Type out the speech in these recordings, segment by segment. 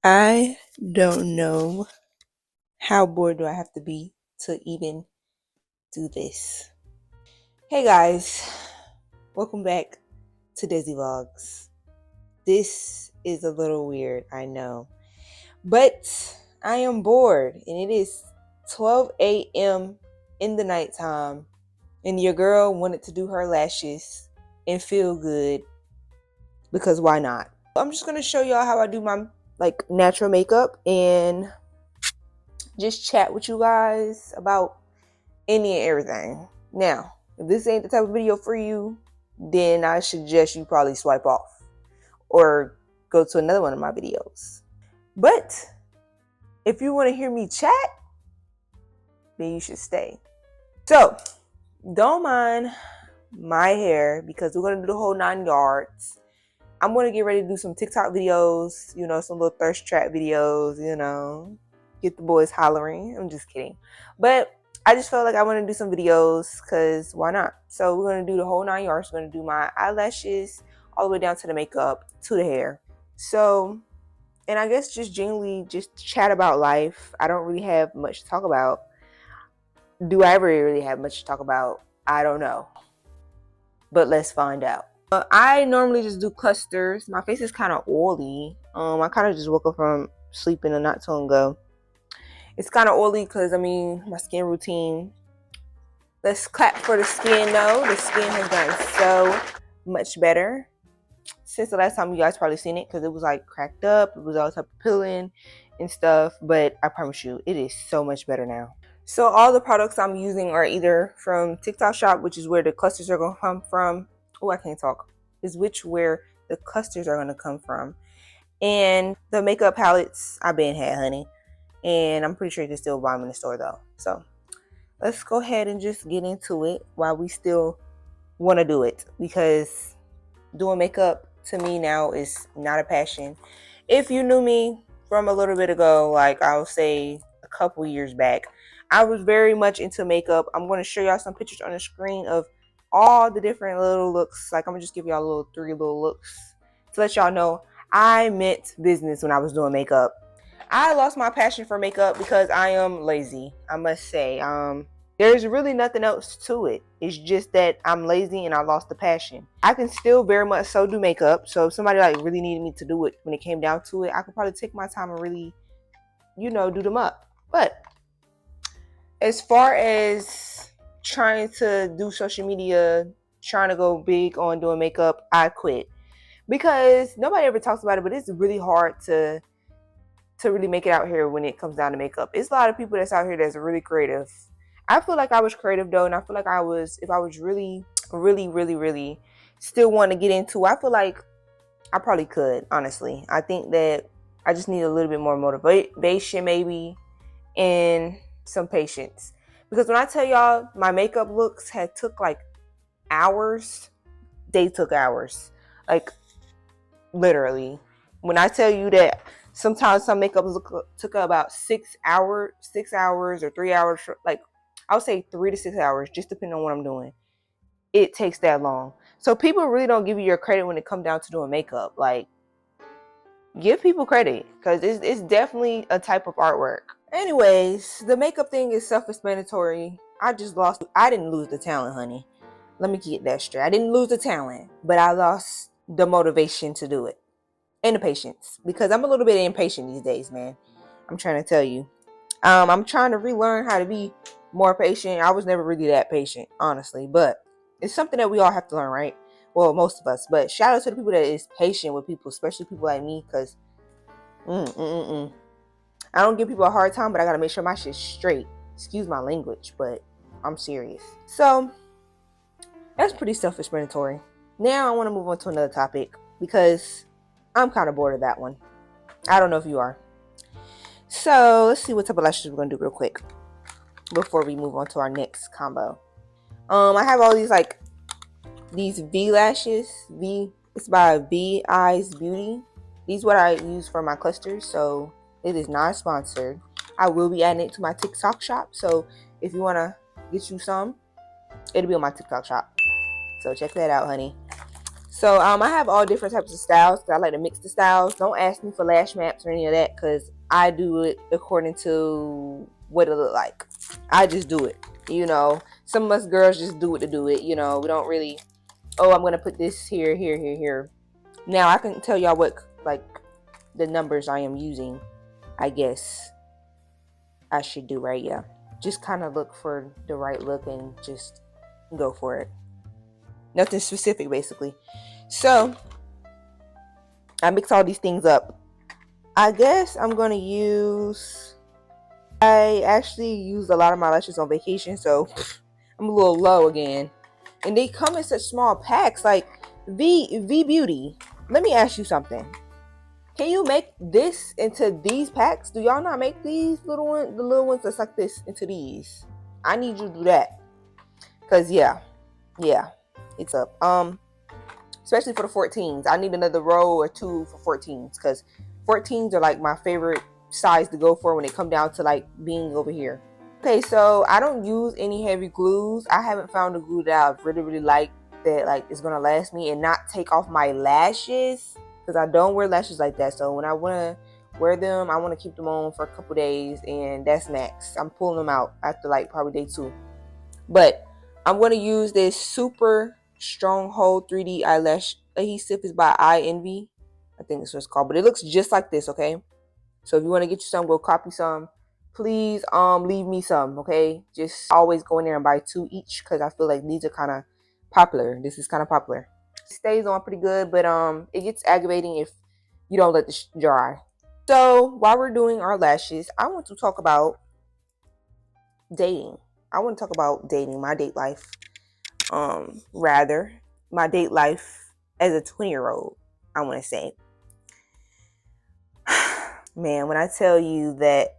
I don't know how bored do I have to be to even do this. Hey guys, welcome back to Desi Vlogs. This is a little weird, I know, but I am bored and it is 12 a.m. in the nighttime and your girl wanted to do her lashes and feel good because why not? I'm just gonna show y'all how I do my natural makeup and just chat with you guys about any and everything. Now, if this ain't the type of video for you, then I suggest you probably swipe off or go to another one of my videos. But if you want to hear me chat, then you should stay. So, don't mind my hair because we're going to do the whole 9 yards. I'm going to get ready to do some TikTok videos, some little thirst trap videos, get the boys hollering. I'm just kidding. But I just felt like I want to do some videos because why not? So we're going to do the whole 9 yards. We're going to do my eyelashes all the way down to the makeup, to the hair. So, and I guess just generally just chat about life. I don't really have much to talk about. Do I ever really have much to talk about? I don't know. But let's find out. I normally just do clusters. My face is kind of oily. I kind of just woke up from sleeping a not too long ago. It's kind of oily because, my skin routine. Let's clap for the skin, though. The skin has gotten so much better since the last time you guys probably seen it because it was like cracked up. It was all type of peeling and stuff. But I promise you, it is so much better now. So all the products I'm using are either from TikTok Shop, which is where the clusters are going to come from. Oh, I can't talk. Is where the clusters are going to come from. And the makeup palettes I've been had, honey. And I'm pretty sure you can still buy them in the store, though. So let's go ahead and just get into it while we still want to do it. Because doing makeup to me now is not a passion. If you knew me from a little bit ago, like I'll say a couple years back, I was very much into makeup. I'm going to show y'all some pictures on the screen of all the different little looks. Like I'm going to just give y'all three little looks to let y'all know I meant business when I was doing makeup. I lost my passion for makeup because I am lazy, I must say. There's really nothing else to it. It's just that I'm lazy and I lost the passion. I can still very much so do makeup. So if somebody really needed me to do it when it came down to it, I could probably take my time and really, do them up. But as far as trying to do social media, trying to go big on doing makeup, I quit. Because nobody ever talks about it, but it's really hard to really make it out here when it comes down to makeup. It's a lot of people that's out here that's really creative. I feel like I was creative though, and I feel like if I was really, really, really, really still want to get into, I feel like I probably could, honestly. I think that I just need a little bit more motivation maybe and some patience. Because when I tell y'all my makeup looks had took like hours, they took hours. Like literally. When I tell you that sometimes some makeup took about 6 hours or 3 hours, like I would say 3 to 6 hours, just depending on what I'm doing. It takes that long. So people really don't give you your credit when it comes down to doing makeup. Like, give people credit because it's definitely a type of artwork. Anyways, the makeup thing is self-explanatory. I didn't lose the talent, honey. Let me get that straight. I didn't lose the talent, but I lost the motivation to do it. And the patience. Because I'm a little bit impatient these days, man. I'm trying to tell you. I'm trying to relearn how to be more patient. I was never really that patient, honestly. But it's something that we all have to learn, right? Well, most of us. But shout out to the people that is patient with people, especially people like me, because I don't give people a hard time, but I gotta make sure my shit's straight. Excuse my language, but I'm serious. So that's pretty self-explanatory. Now I want to move on to another topic because I'm kind of bored of that one. I don't know if you are. So let's see what type of lashes we're gonna do real quick before we move on to our next combo. I have all these V lashes. It's by V Eyes Beauty. These what I use for my clusters, so it is not sponsored. I will be adding it to my TikTok shop, so if you wanna get you some, it'll be on my TikTok shop. So check that out, honey. So I have all different types of styles. I like to mix the styles. Don't ask me for lash maps or any of that, because I do it according to what it look like. I just do it. Some of us girls just do it to do it. We don't really, oh, I'm gonna put this here, here, here, here. Now I can tell y'all what, like, the numbers I am using. I guess I should do, right? Yeah. Just kind of look for the right look and just go for it. Nothing specific, basically. So I mix all these things up. I guess I'm gonna use, I actually used a lot of my lashes on vacation, so I'm a little low again. And they come in such small packs, like V Beauty. Let me ask you something. Can you make this into these packs? Do y'all not make these little ones, the little ones that's like this, into these? I need you to do that. Cause yeah, it's up. Especially for the 14s. I need another row or two for 14s, because 14s are like my favorite size to go for when it come down to like being over here. Okay, so I don't use any heavy glues. I haven't found a glue that I really like that like is gonna last me and not take off my lashes, because I don't wear lashes like that. So when I want to wear them, I want to keep them on for a couple days, and that's max. I'm pulling them out after like probably day 2. But I'm going to use this super stronghold 3D eyelash adhesive. Is by Envy. I think that's what it's called, but it looks just like this. Okay, so if you want to get you some, go copy some. Please leave me some. Okay, just always go in there and buy 2 each, because I feel like these are kind of popular. This is kind of popular. It stays on pretty good, but it gets aggravating if you don't let this dry. So while we're doing our lashes, I want to talk about dating. I want to talk about dating, my date life. Rather, my date life as a 20-year-old, I want to say. Man, when I tell you that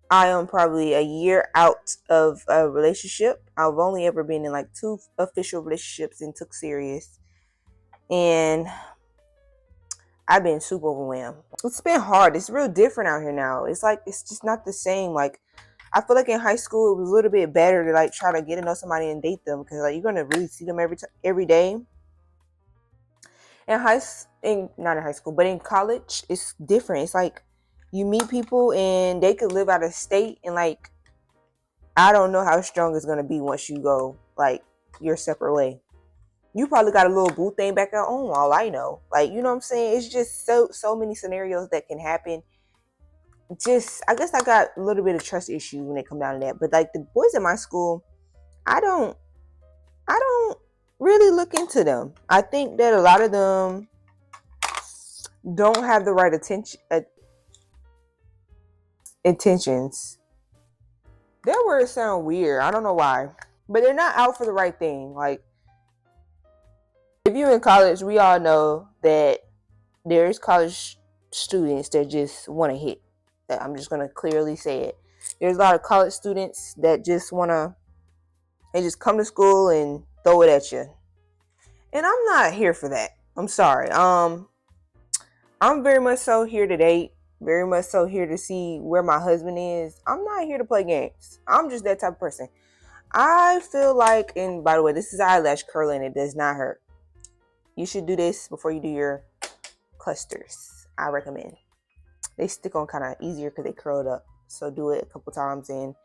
I am probably a year out of a relationship, I've only ever been in like 2 official relationships and took serious. And I've been super overwhelmed. It's been hard. It's real different out here now. It's like, it's just not the same. Like, I feel like in high school, it was a little bit better to like try to get to know somebody and date them, because like you're gonna really see them every day. Not in high school, but in college, it's different. It's like you meet people and they could live out of state, and like I don't know how strong it's gonna be once you go like your separate way. You probably got a little boo thing back at home, all I know. Like, you know what I'm saying? It's just so many scenarios that can happen. I guess I got a little bit of trust issues when it come down to that. But like the boys in my school, I don't really look into them. I think that a lot of them don't have the right intentions. Their words sound weird. I don't know why, but they're not out for the right thing. Like, if you're in college, we all know that there's college students that just want to hit. I'm just going to clearly say it. There's a lot of college students that just they just come to school and throw it at you. And I'm not here for that. I'm sorry. I'm very much so here to date. Very much so here to see where my husband is. I'm not here to play games. I'm just that type of person. I feel like, and by the way, this is eyelash curling. It does not hurt. You should do this before you do your clusters. I recommend. They stick on kind of easier because they curl it up. So do it a couple times and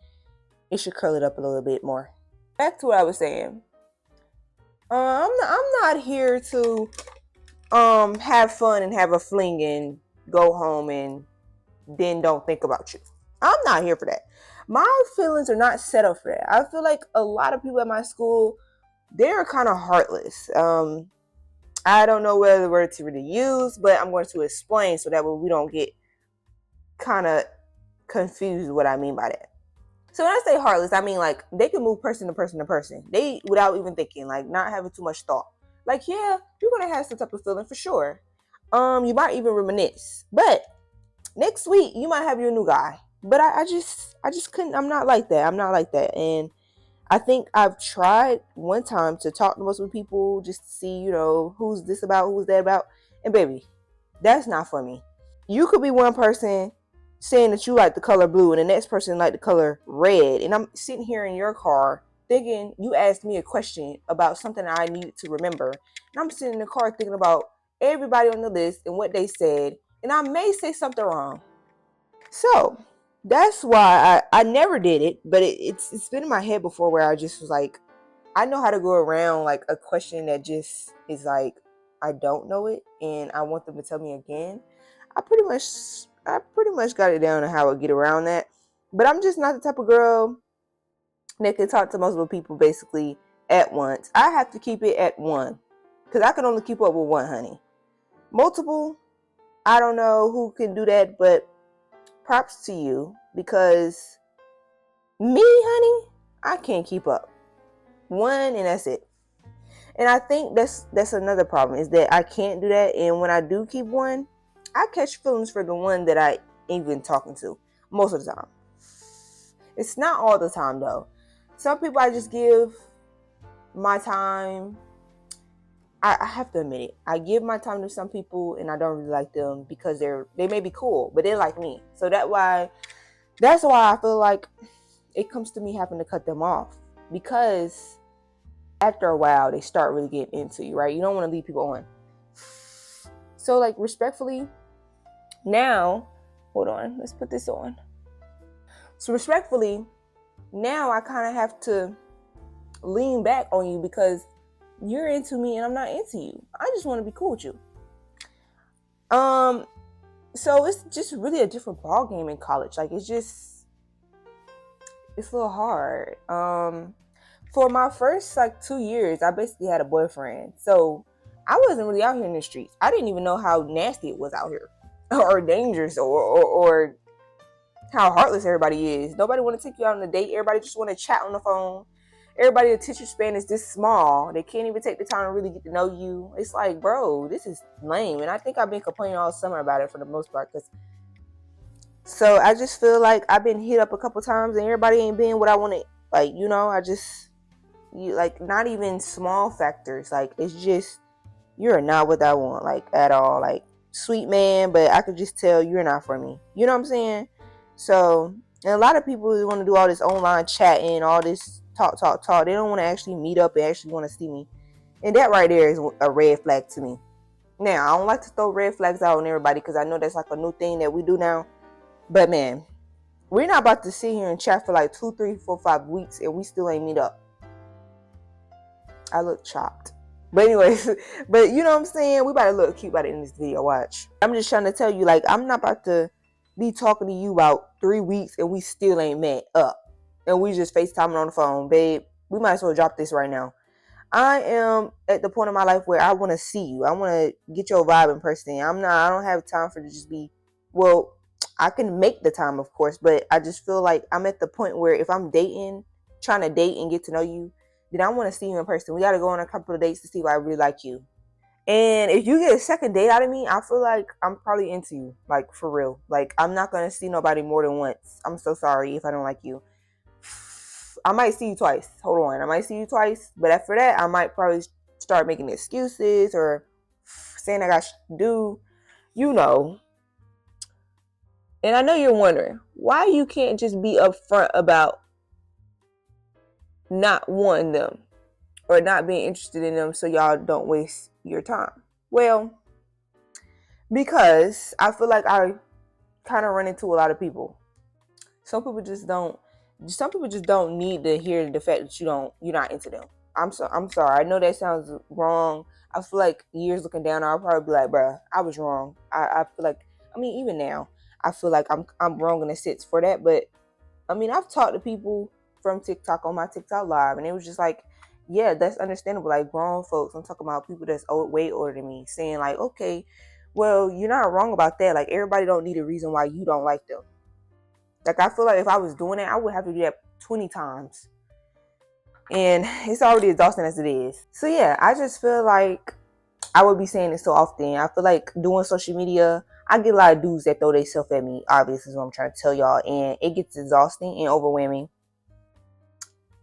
it should curl it up a little bit more. Back to what I was saying. I'm not here to have fun and have a fling and go home and then don't think about you. I'm not here for that. My feelings are not set up for that. I feel like a lot of people at my school, they're kind of heartless. I don't know whether the word to really use, but I'm going to explain so that way we don't get kind of confused what I mean by that. So when I say heartless, I mean like they can move person to person to person. They, without even thinking, like not having too much thought. Like, yeah, you're gonna have some type of feeling for sure. You might even reminisce. But next week you might have your new guy. But I just couldn't. I'm not like that. And I think I've tried one time to talk to multiple people just to see, who's this about, who's that about. And baby, that's not for me. You could be one person saying that you like the color blue and the next person like the color red. And I'm sitting here in your car thinking you asked me a question about something I needed to remember. And I'm sitting in the car thinking about everybody on the list and what they said. And I may say something wrong. So that's why I never did it, but it's been in my head before where I just was like, I know how to go around like a question that just is like, I don't know it and I want them to tell me again. I pretty much got it down on how to get around that. But I'm just not the type of girl that can talk to multiple people basically at once. I have to keep it at one. Because I can only keep up with one, honey. Multiple, I don't know who can do that, but props to you. Because me, honey, I can't keep up. One and that's it. And I think that's another problem is that I can't do that. And when I do keep one, I catch feelings for the one that I even talking to most of the time. It's not all the time though. Some people I just give my time. I have to admit it. I give my time to some people and I don't really like them because they may be cool, but they like me. So that's why I feel like it comes to me having to cut them off because after a while they start really getting into you, right? You don't want to leave people on. So like respectfully, now, hold on, let's put this on. So respectfully, now I kind of have to lean back on you because you're into me and I'm not into you. I just want to be cool with you. So it's just really a different ball game in college. Like it's a little hard. For my first like 2 years, I basically had a boyfriend. So I wasn't really out here in the streets. I didn't even know how nasty it was out here or dangerous or how heartless everybody is. Nobody want to take you out on a date. Everybody just want to chat on the phone. Everybody's attention span is this small. They can't even take the time to really get to know you. It's like, bro, this is lame. And I think I've been complaining all summer about it for the most part. So I just feel like I've been hit up a couple times and everybody ain't been what I wanted. Like, like not even small factors. Like it's just, you're not what I want, like at all. Like sweet man, but I could just tell you're not for me. You know what I'm saying? So, and a lot of people want to do all this online chatting, all this talk. They don't want to actually meet up and actually want to see me. And that right there is a red flag to me. Now, I don't like to throw red flags out on everybody because I know that's like a new thing that we do now. But man, we're not about to sit here and chat for like 2, 3, 4, 5 weeks and we still ain't meet up. I look chopped. But anyways, but you know what I'm saying? We about to look cute by the end of this video. Watch. I'm just trying to tell you, like, I'm not about to be talking to you about 3 weeks and we still ain't met up. And we just FaceTiming on the phone. Babe, we might as well drop this right now. I am at the point in my life where I want to see you. I want to get your vibe in person. I don't have time for it to just be, well, I can make the time, of course, but I just feel like I'm at the point where if I'm trying to date and get to know you, then I want to see you in person. We got to go on a couple of dates to see if I really like you. And if you get a second date out of me, I feel like I'm probably into you. Like, for real. Like, I'm not going to see nobody more than once. I'm so sorry if I don't like you. I might see you twice. Hold on. I might see you twice. But after that, I might probably start making excuses or saying I got shit to do. You know. And I know you're wondering why you can't just be upfront about not wanting them or not being interested in them so y'all don't waste your time. Well, because I feel like I kind of run into a lot of people. Some people just don't need to hear the fact that you're not into them. I'm sorry. I know that sounds wrong. I feel like years looking down, I'll probably be like, bruh, I was wrong. I feel like, I mean, even now, I feel like I'm wrong in a sense for that. But I mean, I've talked to people from TikTok on my TikTok live, and it was just like, yeah, that's understandable. Like grown folks, I'm talking about people that's way older than me, saying like, okay, well, you're not wrong about that. Like everybody don't need a reason why you don't like them. Like I feel like if I was doing that, I would have to do that 20 times. And it's already exhausting as it is. So yeah, I just feel like I would be saying it so often. I feel like doing social media, I get a lot of dudes that throw themselves at me, obviously is what I'm trying to tell y'all. And it gets exhausting and overwhelming.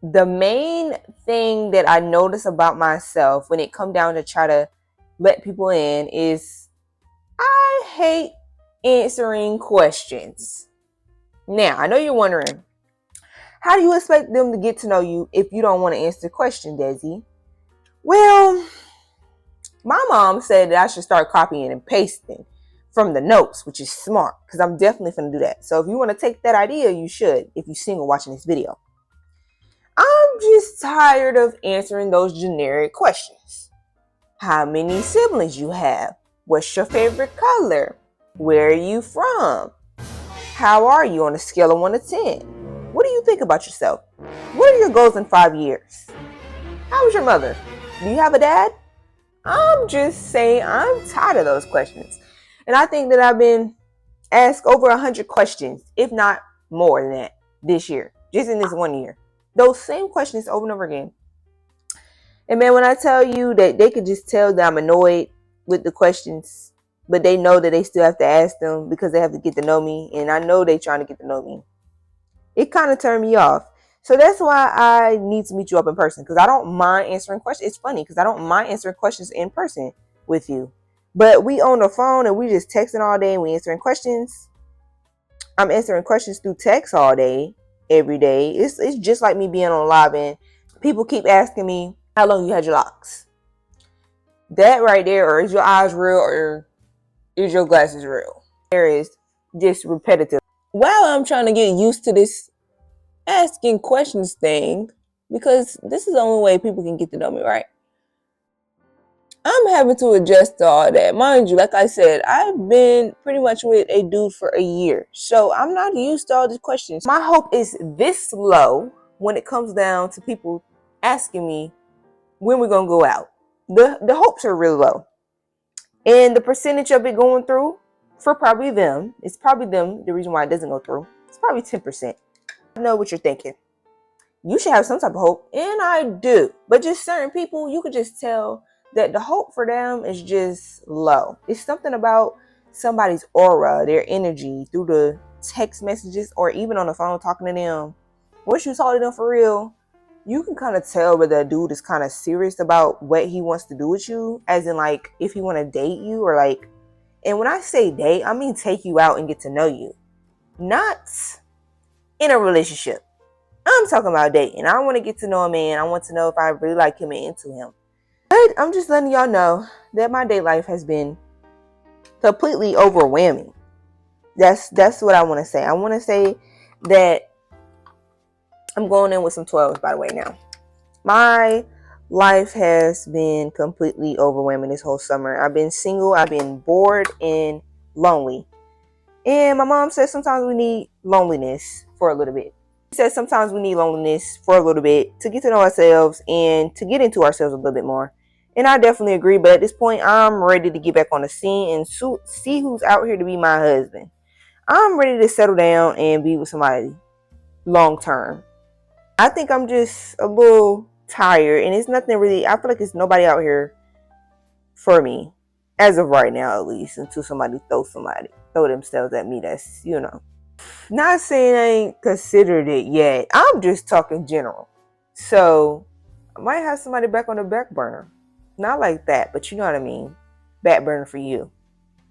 The main thing that I notice about myself when it comes down to try to let people in is I hate answering questions. Now, I know you're wondering, How do you expect them to get to know you if you don't want to answer the question, Desi? Well, my mom said that I should start copying and pasting from the notes, which is smart because I'm definitely going to do that. So if you want to take that idea, you should if you're single watching this video. I'm just tired of answering those generic questions. How many siblings you have? What's your favorite color? Where are you from? How are you on a scale of 1 to 10? What do you think about yourself? What are your goals in 5 years? How was your mother? Do you have a dad? I'm just saying I'm tired of those questions. And I think that I've been asked over 100 questions, if not more than that, this year, just in this 1 year. Those same questions over and over again. And man, when I tell you that they could just tell that I'm annoyed with the questions, but they know that they still have to ask them because they have to get to know me. And I know they're trying to get to know me. It kind of turned me off. So that's why I need to meet you up in person, because I don't mind answering questions. It's funny because I don't mind answering questions in person with you. But we on the phone and we just texting all day and we answering questions. I'm answering questions through text all day, every day. It's just like me being on live and people keep asking me how long you had your locks. That right there, or is your eyes real or is your glasses real? There is just repetitive. While I'm trying to get used to this asking questions thing, because this is the only way people can get to know me, right? I'm having to adjust to all that. Mind you, like I said, I've been pretty much with a dude for a year. So I'm not used to all these questions. My hope is this low when it comes down to people asking me when we're going to go out. The hopes are really low. And the percentage of it going through for probably them, it's probably them, the reason why it doesn't go through, it's probably 10%. I know what you're thinking. You should have some type of hope, and I do. But just certain people, you could just tell that the hope for them is just low. It's something about somebody's aura, their energy, through the text messages or even on the phone talking to them. Once you talk to them for real, you can kind of tell whether a dude is kind of serious about what he wants to do with you, as in like if he want to date you or like, and when I say date, I mean take you out and get to know you, not in a relationship. I'm talking about dating. I want to get to know a man. I want to know if I really like him and into him. But I'm just letting y'all know that my date life has been completely overwhelming. That's what I want to say. I want to say that I'm going in with some 12s, by the way, now. My life has been completely overwhelming this whole summer. I've been single. I've been bored and lonely. And my mom says sometimes we need loneliness for a little bit. She says sometimes we need loneliness for a little bit to get to know ourselves and to get into ourselves a little bit more. And I definitely agree. But at this point, I'm ready to get back on the scene and see who's out here to be my husband. I'm ready to settle down and be with somebody long term. I think I'm just a little tired, and it's nothing really. I feel like it's nobody out here for me as of right now, at least, until somebody throw themselves at me. That's, not saying I ain't considered it yet. I'm just talking general. So I might have somebody back on the back burner. Not like that, but you know what I mean. Back burner for you,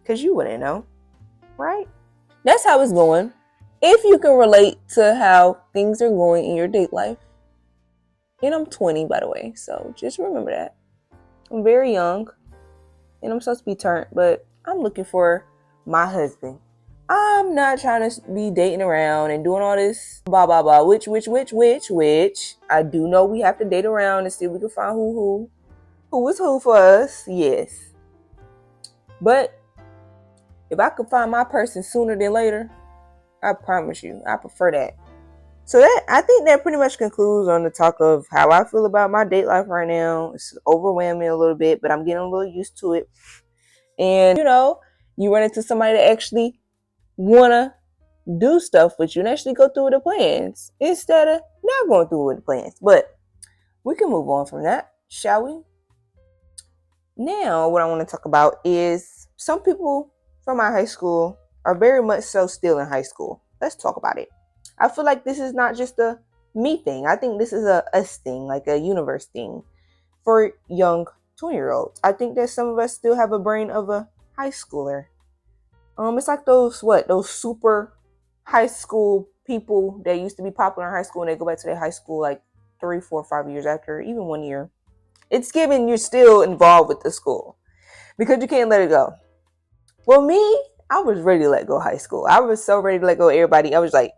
because you wouldn't know, right? That's how it's going. If you can relate to how things are going in your date life. And I'm 20, by the way, so just remember that. I'm very young, and I'm supposed to be turned, but I'm looking for my husband. I'm not trying to be dating around and doing all this blah, blah, blah, which. I do know we have to date around and see if we can find who is who for us, yes. But if I could find my person sooner than later, I promise you, I prefer that. So I think that pretty much concludes on the talk of how I feel about my date life right now. It's overwhelming a little bit, but I'm getting a little used to it. And, you run into somebody that actually want to do stuff with you and actually go through with the plans instead of not going through with the plans. But we can move on from that, shall we? Now, what I want to talk about is some people from my high school are very much so still in high school. Let's talk about it. I feel like this is not just a me thing. I think this is a us thing, like a universe thing for young 20-year-olds. I think that some of us still have a brain of a high schooler. It's like those super high school people that used to be popular in high school and they go back to their high school like 3, 4, 5 years after, even 1 year. It's given you're still involved with the school because you can't let it go. Well, me, I was ready to let go of high school. I was so ready to let go of everybody. I was like,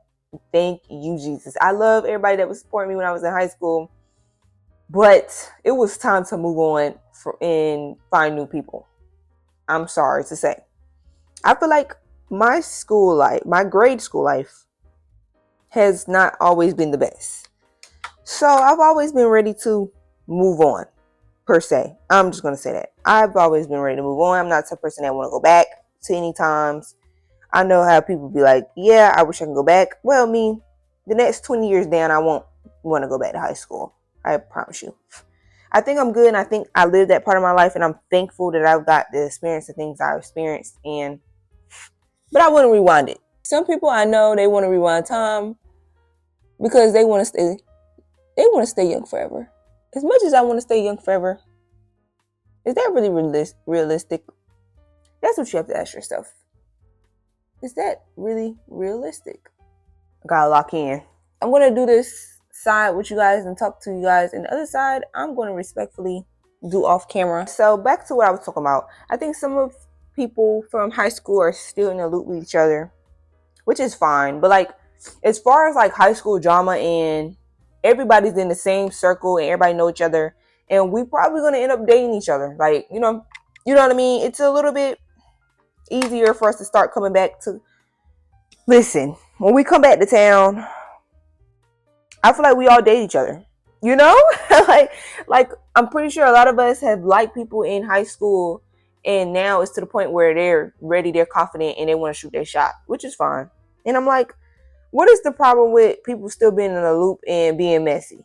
thank you, Jesus. I love everybody that was supporting me when I was in high school. But it was time to move on and find new people. I'm sorry to say. I feel like my school life, my grade school life, has not always been the best. So I've always been ready to move on, per se. I'm just going to say that. I've always been ready to move on. I'm not the person that want to go back to any times. I know how people be like, yeah, I wish I could go back. Well, me, the next 20 years down, I won't want to go back to high school. I promise you. I think I'm good, and I think I lived that part of my life, and I'm thankful that I've got to experience the things I've experienced, but I wouldn't rewind it. Some people I know, they want to rewind time because they want to stay young forever. As much as I want to stay young forever, is that really realistic? That's what you have to ask yourself. Is that really realistic? I gotta lock in. I'm going to do this side with you guys and talk to you guys, and the other side I'm going to respectfully do off camera. So back to what I was talking about. I think some of people from high school are still in the loop with each other, which is fine, but like as far as like high school drama and everybody's in the same circle and everybody know each other, and we probably going to end up dating each other, like you know what I mean. It's a little bit easier for us to start coming back to listen when we come back to town. I feel like we all date each other, you know? like I'm pretty sure a lot of us have liked people in high school, and now it's to the point where they're ready, they're confident, and they want to shoot their shot, which is fine. And I'm like, what is the problem with people still being in a loop and being messy?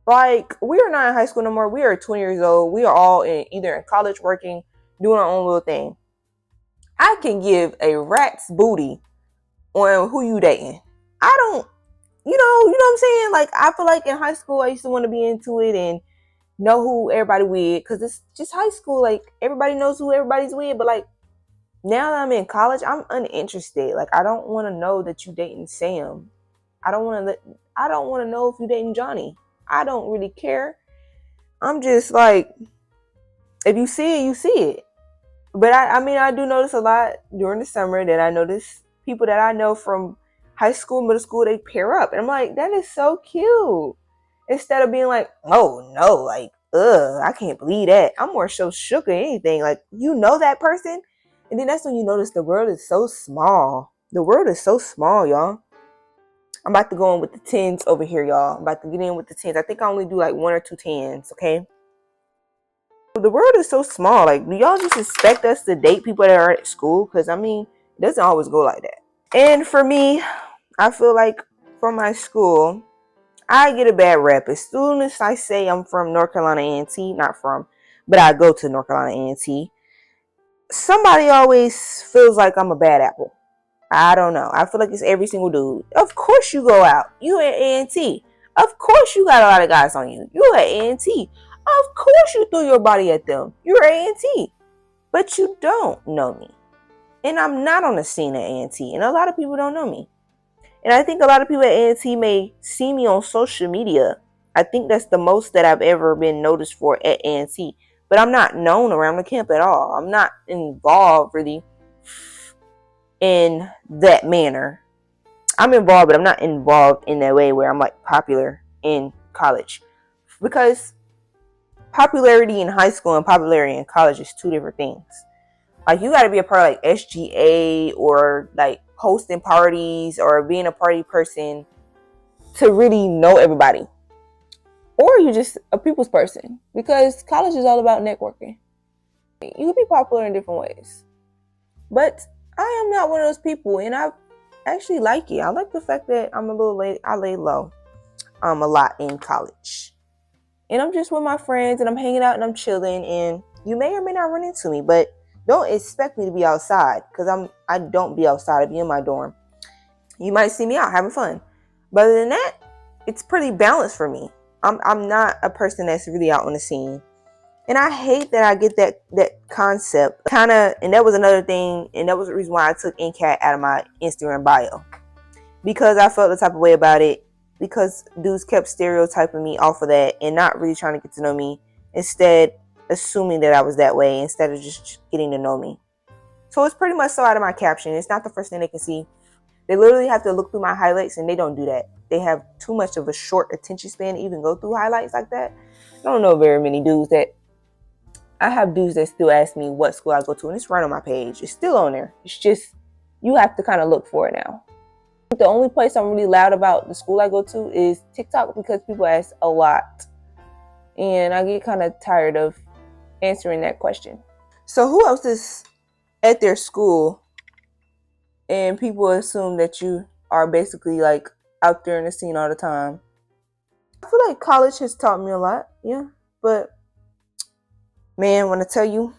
Like, we are not in high school no more. We are 20 years old. We are all either in college, working, doing our own little thing. I can give a rat's booty on who you dating. I don't. You know what I'm saying? Like, I feel like in high school, I used to want to be into it and know who everybody with, because it's just high school. Like, everybody knows who everybody's with. But, like, now that I'm in college, I'm uninterested. Like, I don't want to know that you dating Sam. I don't want to know if you dating Johnny. I don't really care. I'm just like, if you see it, you see it. But, I mean, I do notice a lot during the summer that I notice people that I know from high school, middle school, they pair up. And I'm like, that is so cute. Instead of being like, oh no, like, I can't believe that. I'm more so shook than anything. Like, you know that person? And then that's when you notice the world is so small. The world is so small, y'all. I'm about to go in with the 10s over here, y'all. I'm about to get in with the 10s. I think I only do like 1 or 2 10s, okay? The world is so small. Like, do y'all just expect us to date people that are at school? Because, I mean, it doesn't always go like that. And for me, I feel like from my school, I get a bad rep. As soon as I say I'm from North Carolina A&T, not from, but I go to North Carolina A&T, somebody always feels like I'm a bad apple. I don't know. I feel like it's every single dude. Of course you go out. You at A&T. Of course you got a lot of guys on you. You at A&T. Of course you threw your body at them. You're A&T. But you don't know me. And I'm not on the scene at A&T. And a lot of people don't know me. And I think a lot of people at A&T may see me on social media. I think that's the most that I've ever been noticed for at A&T. But I'm not known around the camp at all. I'm not involved really in that manner. I'm involved, but I'm not involved in that way where I'm like popular in college. Because popularity in high school and popularity in college is 2 different things. Like, you got to be a part of like SGA or like hosting parties or being a party person to really know everybody. Or you're just a people's person, because college is all about networking. You can be popular in different ways. But I am not one of those people, and I actually like it. I like the fact that I'm a little late. I lay low a lot in college. And I'm just with my friends and I'm hanging out and I'm chilling, and you may or may not run into me, but don't expect me to be outside, because I don't be outside. I be in my dorm. You might see me out having fun. But other than that, it's pretty balanced for me. I'm not a person that's really out on the scene. And I hate that I get that concept. And that was another thing, and that was the reason why I took NCAT out of my Instagram bio. because I felt the type of way about it, because dudes kept stereotyping me off of that and not really trying to get to know me, instead assuming that I was that way instead of just getting to know me. So it's pretty much so out of my caption. It's not the first thing they can see. They literally have to look through my highlights, and they don't do that. They have too much of a short attention span to even go through highlights like that. I don't know very many dudes that... I have dudes that still ask me what school I go to, and it's right on my page. It's still on there. It's just, you have to kind of look for it now. The only place I'm really loud about the school I go to is TikTok, because people ask a lot. And I get kind of tired of answering that question. So who else is at their school and people assume that you are basically like out there in the scene all the time? I feel like college has taught me a lot, yeah. But man, when I tell you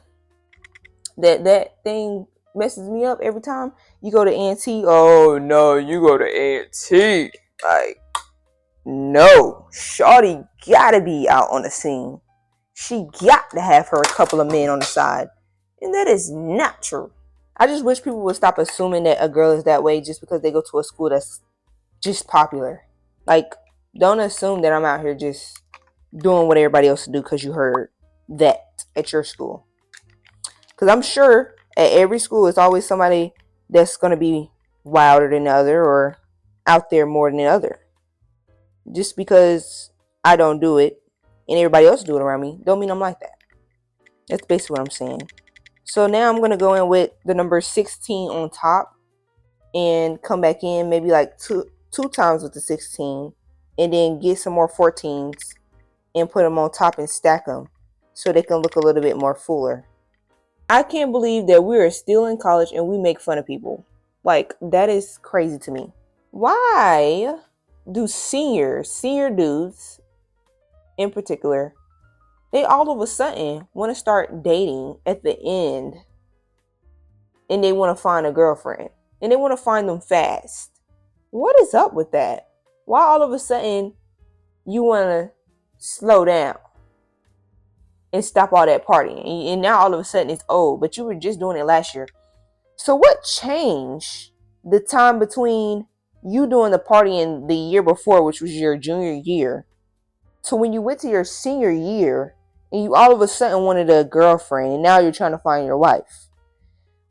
that thing messes me up every time you go to NT. Oh no, you go to NT. Like, no. Shawty gotta be out on the scene. She got to have her a couple of men on the side. And that is not true. I just wish people would stop assuming that a girl is that way just because they go to a school that's just popular. Like, don't assume that I'm out here just doing what everybody else do because you heard that at your school. Because I'm sure at every school it's always somebody that's going to be wilder than the other or out there more than the other. Just because I don't do it and everybody else do it around me don't mean I'm like that. That's basically what I'm saying. So now I'm going to go in with the number 16 on top and come back in maybe like two times with the 16 and then get some more 14s and put them on top and stack them so they can look a little bit more fuller. I can't believe that we are still in college and we make fun of people. Like, that is crazy to me. Why do senior dudes in particular, they all of a sudden want to start dating at the end and they want to find a girlfriend and they want to find them fast? What is up with that? Why all of a sudden you want to slow down and stop all that partying? And now all of a sudden it's old, but you were just doing it last year. So what changed the time between you doing the partying the year before, which was your junior year, to when you went to your senior year and you all of a sudden wanted a girlfriend and now you're trying to find your wife?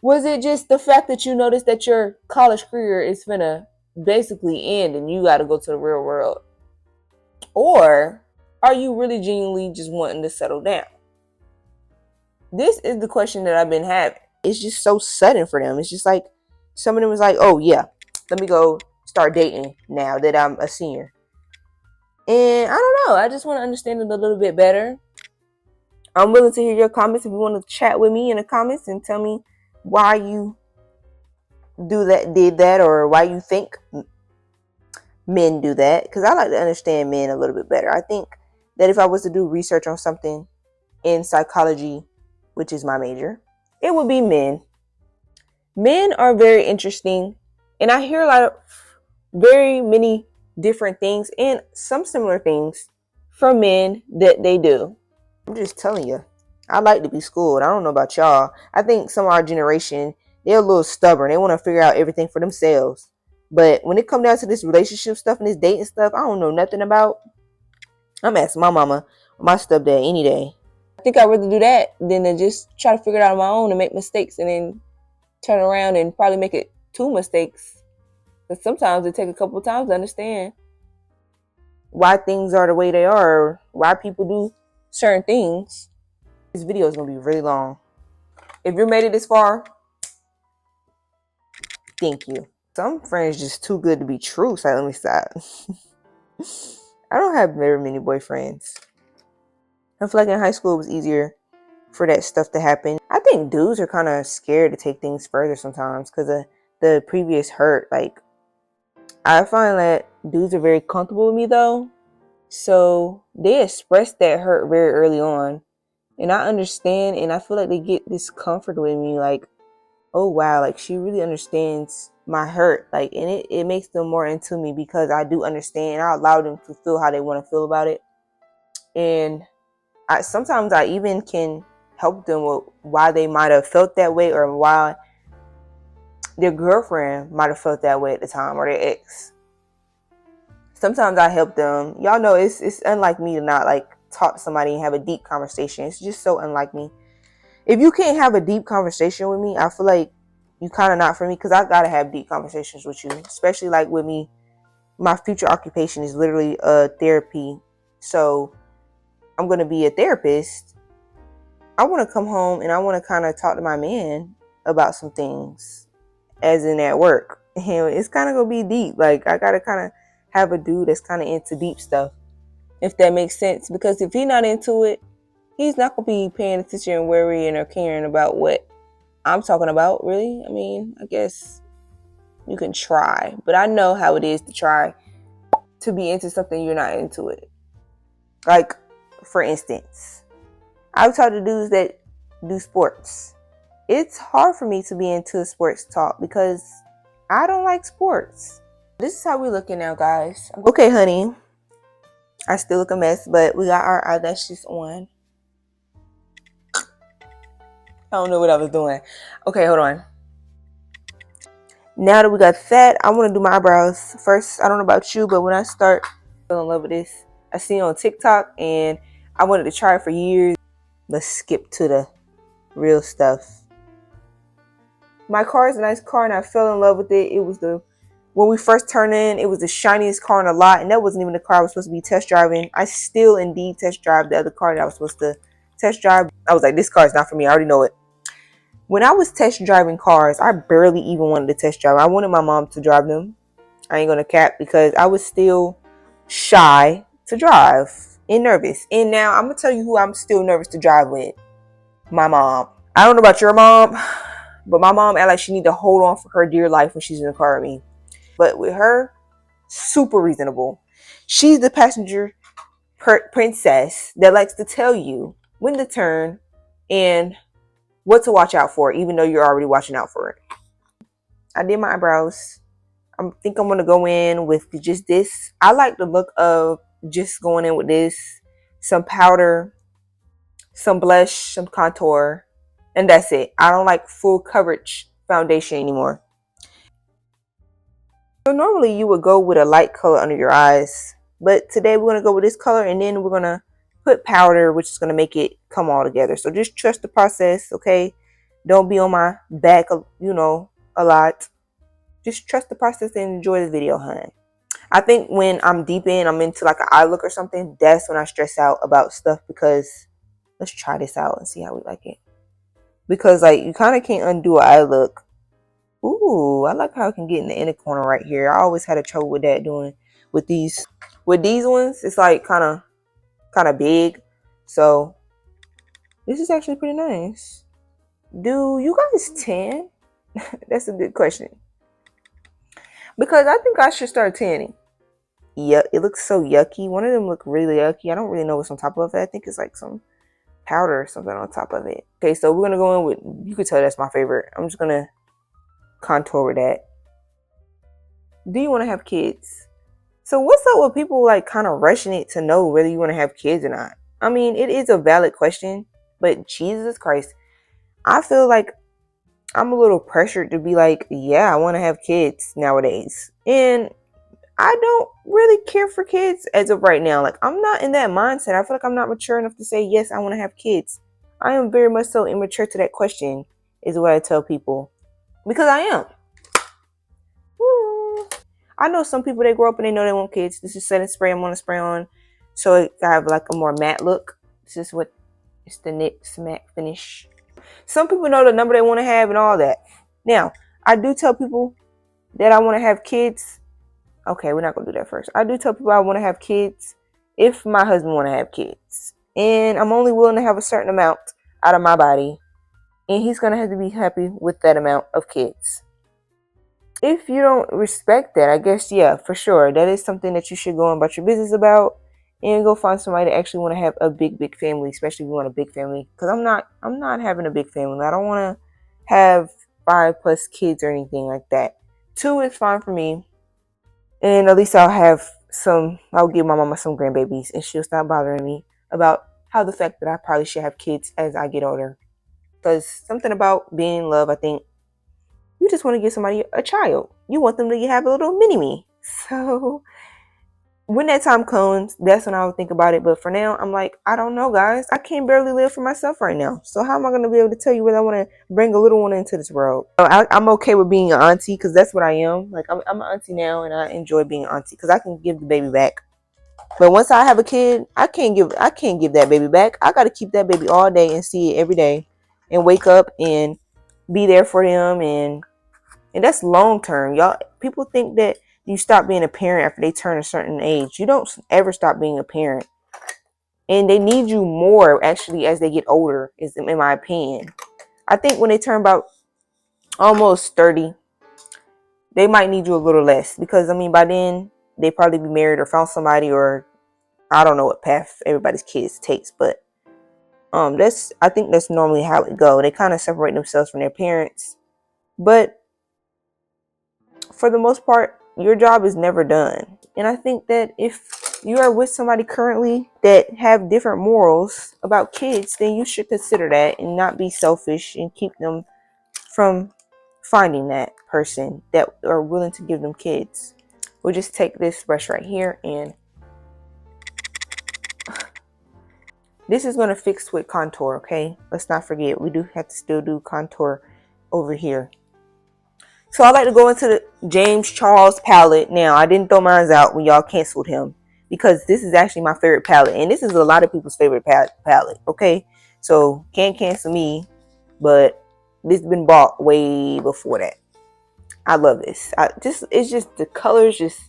Was it just the fact that you noticed that your college career is finna basically end and you got to go to the real world? Or are you really genuinely just wanting to settle down? This is the question that I've been having. It's just so sudden for them. It's just like some of them was like, oh yeah, let me go start dating now that I'm a senior. And I don't know. I just want to understand it a little bit better. I'm willing to hear your comments if you want to chat with me in the comments and tell me why you did that, or why you think men do that. Because I like to understand men a little bit better. I think that if I was to do research on something in psychology, which is my major, it would be men. Men are very interesting, and I hear a lot of very many different things and some similar things from men that they do. I'm just telling you, I like to be schooled. I don't know about y'all. I think some of our generation, they're a little stubborn. They want to figure out everything for themselves. But when it comes down to this relationship stuff and this dating stuff, I don't know nothing about. I'm asking my mama or my stepdad any day. I think I'd rather do that than to just try to figure it out on my own and make mistakes and then turn around and probably make it 2 mistakes. Because sometimes it takes a couple of times to understand why things are the way they are, or why people do certain things. This video is going to be really long. If you made it this far, thank you. Some friends just too good to be true, so let me stop. I don't have very many boyfriends. I feel like in high school it was easier for that stuff to happen. I think dudes are kind of scared to take things further sometimes because of the previous hurt. Like, I find that dudes are very comfortable with me though, so they express that hurt very early on, and I understand, and I feel like they get this comfort with me, like, oh wow, like she really understands my hurt, like, and it makes them more into me because I do understand. I allow them to feel how they want to feel about it, and sometimes I even can help them with why they might have felt that way, or why their girlfriend might have felt that way at the time, or their ex. Sometimes I help them. Y'all know it's unlike me to not like talk to somebody and have a deep conversation. It's just so unlike me. If you can't have a deep conversation with me, I feel like you kind of not for me, because I gotta have deep conversations with you, especially like with me. My future occupation is literally therapy, so I'm gonna be a therapist. I want to come home and I want to kind of talk to my man about some things, as in at work. And it's kind of gonna be deep. Like I gotta kind of have a dude that's kind of into deep stuff, if that makes sense. Because if he's not into it, he's not gonna be paying attention and worrying or caring about what I'm talking about. Really, I mean, I guess you can try, but I know how it is to try to be into something you're not into it. Like, for instance, I've talked to dudes that do sports. It's hard for me to be into sports talk because I don't like sports. This is how we're looking now, guys. Okay, honey. I still look a mess, but we got our eyelashes on. I don't know what I was doing. Okay, hold on. Now that we got that, I want to do my eyebrows. First, I don't know about you, but when I start feeling in love with this, I see it on TikTok and I wanted to try it for years. Let's skip to the real stuff. My car is a nice car and I fell in love with it. It was when we first turned in, it was the shiniest car in the lot, and that wasn't even the car I was supposed to be test driving. I still indeed test drive the other car that I was supposed to test drive. I was like, this car is not for me. I already know it. When I was test driving cars, I barely even wanted to test drive. I wanted my mom to drive them. I ain't gonna cap, because I was still shy to drive and nervous. And now I'm gonna tell you who I'm still nervous to drive with. My mom. I don't know about your mom, but my mom act like she need to hold on for her dear life when she's in the car with me. But with her, super reasonable. She's the passenger princess that likes to tell you when to turn and what to watch out for, even though you're already watching out for it. I did my eyebrows. I think I'm gonna go in with just this. I like the look of just going in with this, some powder, some blush, some contour, and that's it. I don't like full coverage foundation anymore. So normally you would go with a light color under your eyes, but today we're gonna go with this color, and then we're gonna put powder, which is gonna make it come all together. So just trust the process, okay? Don't be on my back, a lot. Just trust the process and enjoy the video, hun. I think when I'm deep in, I'm into like an eye look or something, that's when I stress out about stuff, because let's try this out and see how we like it. Because like you kind of can't undo an eye look. Ooh, I like how I can get in the inner corner right here. I always had a trouble with that doing with these ones. It's like kind of big. So this is actually pretty nice. Do you guys tan? That's a good question. Because I think I should start tanning. Yeah, it looks so yucky. One of them look really yucky. I don't really know what's on top of it. I think it's like some powder or something on top of it. Okay, so we're gonna go in with, you could tell that's my favorite. I'm just gonna contour with that. Do you want to have kids? So what's up with people like kind of rushing it to know whether you want to have kids or not? I mean, it is a valid question, but Jesus Christ, I feel like I'm a little pressured to be like, yeah, I want to have kids nowadays. And I don't really care for kids as of right now. Like, I'm not in that mindset. I feel like I'm not mature enough to say, yes, I want to have kids. I am very much so immature to that question, is what I tell people. Because I am. Woo. I know some people, they grow up and they know they want kids. This is setting spray I'm going to spray on. So it have like a more matte look. This is what it's the NYX matte finish. Some people know the number they want to have and all that. Now, I do tell people that I want to have kids. Okay, we're not going to do that first. I do tell people I want to have kids if my husband want to have kids. And I'm only willing to have a certain amount out of my body. And he's going to have to be happy with that amount of kids. If you don't respect that, I guess, yeah, for sure. That is something that you should go about your business about. And go find somebody that actually want to have a big family, especially if you want a big family. Because I'm not having a big family. I don't want to have 5+ kids or anything like that. 2 is fine for me. And at least I'll give my mama some grandbabies, and she'll stop bothering me about how the fact that I probably should have kids as I get older. Because something about being in love, I think You just want to give somebody a child. You want them to have a little mini me. So when that time comes, that's when I would think about it. But for now, I'm like, I don't know, guys. I can't barely live for myself right now. So how am I going to be able to tell you whether I want to bring a little one into this world? I'm okay with being an auntie because that's what I am. Like I'm an auntie now, and I enjoy being an auntie because I can give the baby back. But once I have a kid, I can't give that baby back. I got to keep that baby all day and see it every day, and wake up and be there for them, and that's long term, y'all. People think that you stop being a parent after they turn a certain age. You don't ever stop being a parent, and they need you more actually as they get older. Is in my opinion. I think when they turn about almost 30, they might need you a little less because I mean by then they probably be married or found somebody, or I don't know what path everybody's kids takes, but that's I think that's normally how it go. They kind of separate themselves from their parents, but for the most part, your job is never done. And I think that if you are with somebody currently that have different morals about kids, then you should consider that and not be selfish and keep them from finding that person that are willing to give them kids. We'll just take this brush right here, and this is going to fix with contour, okay? Let's not forget, we do have to still do contour over here. So I like to go into the James Charles palette. Now, I didn't throw mine out when y'all canceled him because this is actually my favorite palette. And this is a lot of people's favorite palette, okay? So can't cancel me, but this has been bought way before that. I love this. It's just the colors just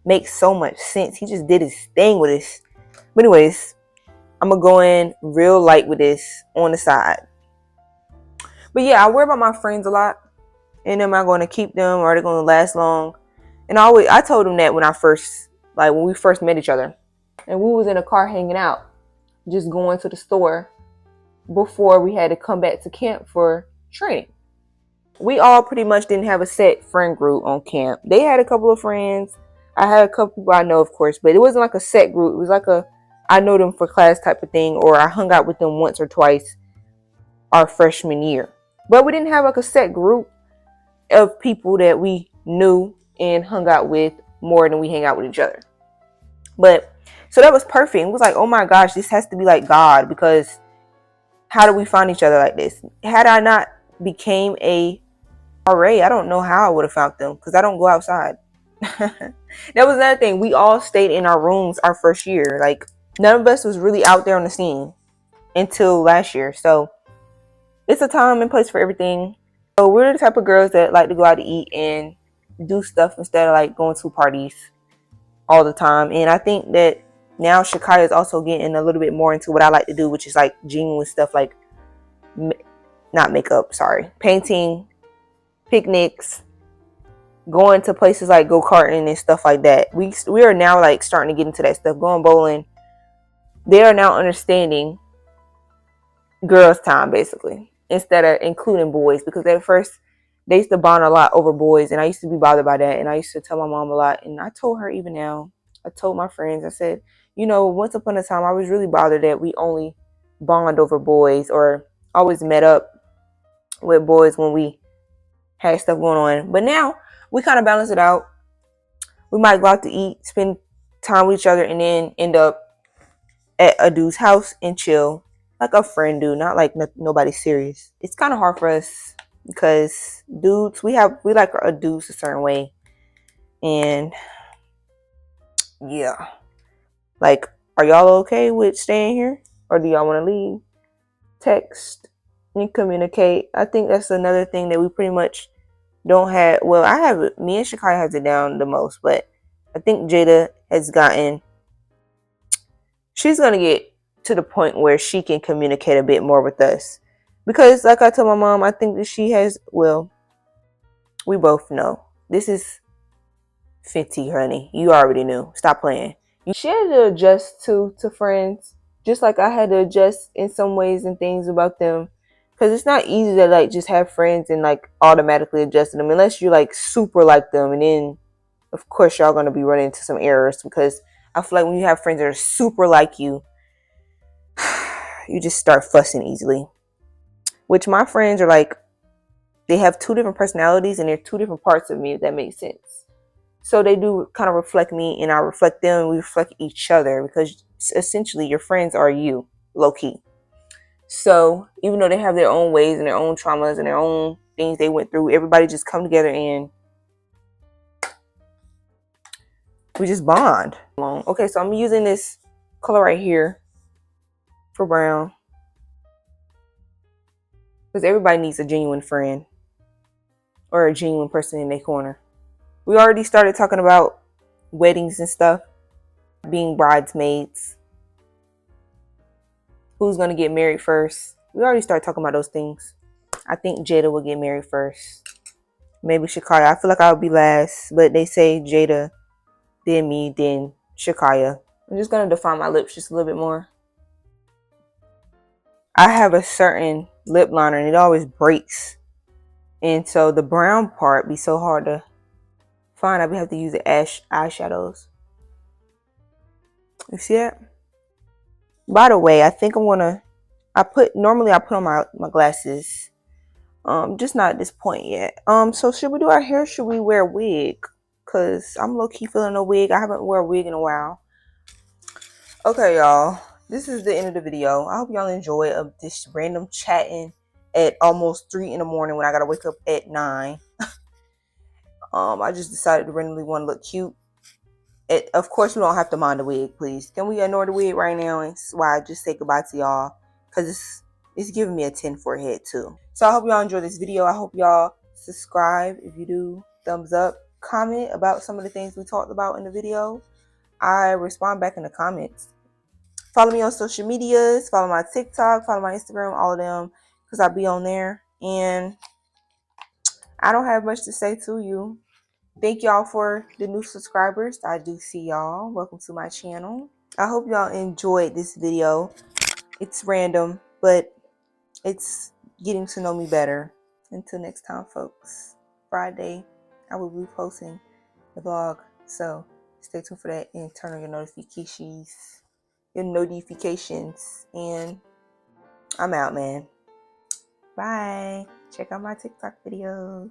make so much sense. He just did his thing with this. But anyways, I'm going to go in real light with this on the side. But yeah, I worry about my friends a lot. And am I going to keep them? Or are they going to last long? And I told them that when we first met each other. And we was in a car hanging out. Just going to the store before we had to come back to camp for training. We all pretty much didn't have a set friend group on camp. They had a couple of friends. I had a couple people I know, of course. But it wasn't like a set group. It was like I know them for class type of thing. Or I hung out with them once or twice our freshman year. But we didn't have like a set group of people that we knew and hung out with more than we hang out with each other. But so that was perfect. It was like, oh my gosh, this has to be like God, because how do we find each other like this? Had I not became a RA, I don't know how I would have found them because I don't go outside. That was another thing. We all stayed in our rooms our first year. Like none of us was really out there on the scene until last year. So it's a time and place for everything. So we're the type of girls that like to go out to eat and do stuff instead of like going to parties all the time. And I think that now Shakaya is also getting a little bit more into what I like to do, which is like genuine stuff like not makeup, sorry, painting, picnics, going to places like go-karting and stuff like that. We are now like starting to get into that stuff, going bowling. They are now understanding girls' time basically, instead of including boys, because at first they used to bond a lot over boys, and I used to be bothered by that, and I used to tell my mom a lot, and I told her even now, I told my friends, I said, you know, once upon a time I was really bothered that we only bond over boys or always met up with boys when we had stuff going on. But now we kind of balance it out. We might go out to eat, spend time with each other, and then end up at a dude's house and chill like a friend do, not like nobody serious. It's kind of hard for us because dudes, we like our dudes a certain way, and yeah, like, are y'all okay with staying here, or do y'all want to leave? Text and communicate. I think that's another thing that we pretty much don't have. Well, I have it. Me and Shakai has it down the most, but I think Jada has gotten. She's gonna get to the point where she can communicate a bit more with us, because, like I told my mom, I think that she has. Well, we both know this is Fenty, honey. You already knew. Stop playing. She had to adjust to friends, just like I had to adjust in some ways and things about them. Because it's not easy to like just have friends and like automatically adjust to them unless you like super like them, and then of course y'all gonna be running into some errors, because I feel like when you have friends that are super like you, you just start fussing easily. Which my friends are like they have two different personalities and they're two different parts of me, if that makes sense. So they do kind of reflect me and I reflect them, and we reflect each other, because essentially your friends are you, low key. So even though they have their own ways and their own traumas and their own things they went through, everybody just come together and we just bond. Okay, so I'm using this color right here for brown, because everybody needs a genuine friend or a genuine person in their corner. We already started talking about weddings and stuff, being bridesmaids, who's going to get married first. We already started talking about those things. I think Jada will get married first. Maybe Shakaya. I feel like I would be last, but they say Jada, then me, then Shakaya. I'm just going to define my lips just a little bit more. I have a certain lip liner and it always breaks. And so the brown part be so hard to find. I have to use the eyeshadows. You see that? By the way, I think I'm gonna normally I put on my glasses. Just not at this point yet. So should we do our hair? Should we wear a wig? Cause I'm low key feeling a wig. I haven't worn a wig in a while. Okay, y'all. This is the end of the video. I hope y'all enjoy this random chatting at almost 3 in the morning when I gotta wake up at 9. I just decided to randomly want to look cute. Of course, we don't have to mind the wig, please. Can we ignore the wig right now and why I just say goodbye to y'all? Because it's giving me a 10 forehead too. So I hope y'all enjoy this video. I hope y'all subscribe. If you do, thumbs up. Comment about some of the things we talked about in the video. I respond back in the comments. Follow me on social medias. Follow my TikTok. Follow my Instagram. All of them, because I'll be on there. And I don't have much to say to you. Thank y'all for the new subscribers. I do see y'all. Welcome to my channel. I hope y'all enjoyed this video. It's random, but it's getting to know me better. Until next time, folks. Friday, I will be posting the vlog. So stay tuned for that and turn on your notifications. And I'm out, man. Bye. Check out my TikTok videos.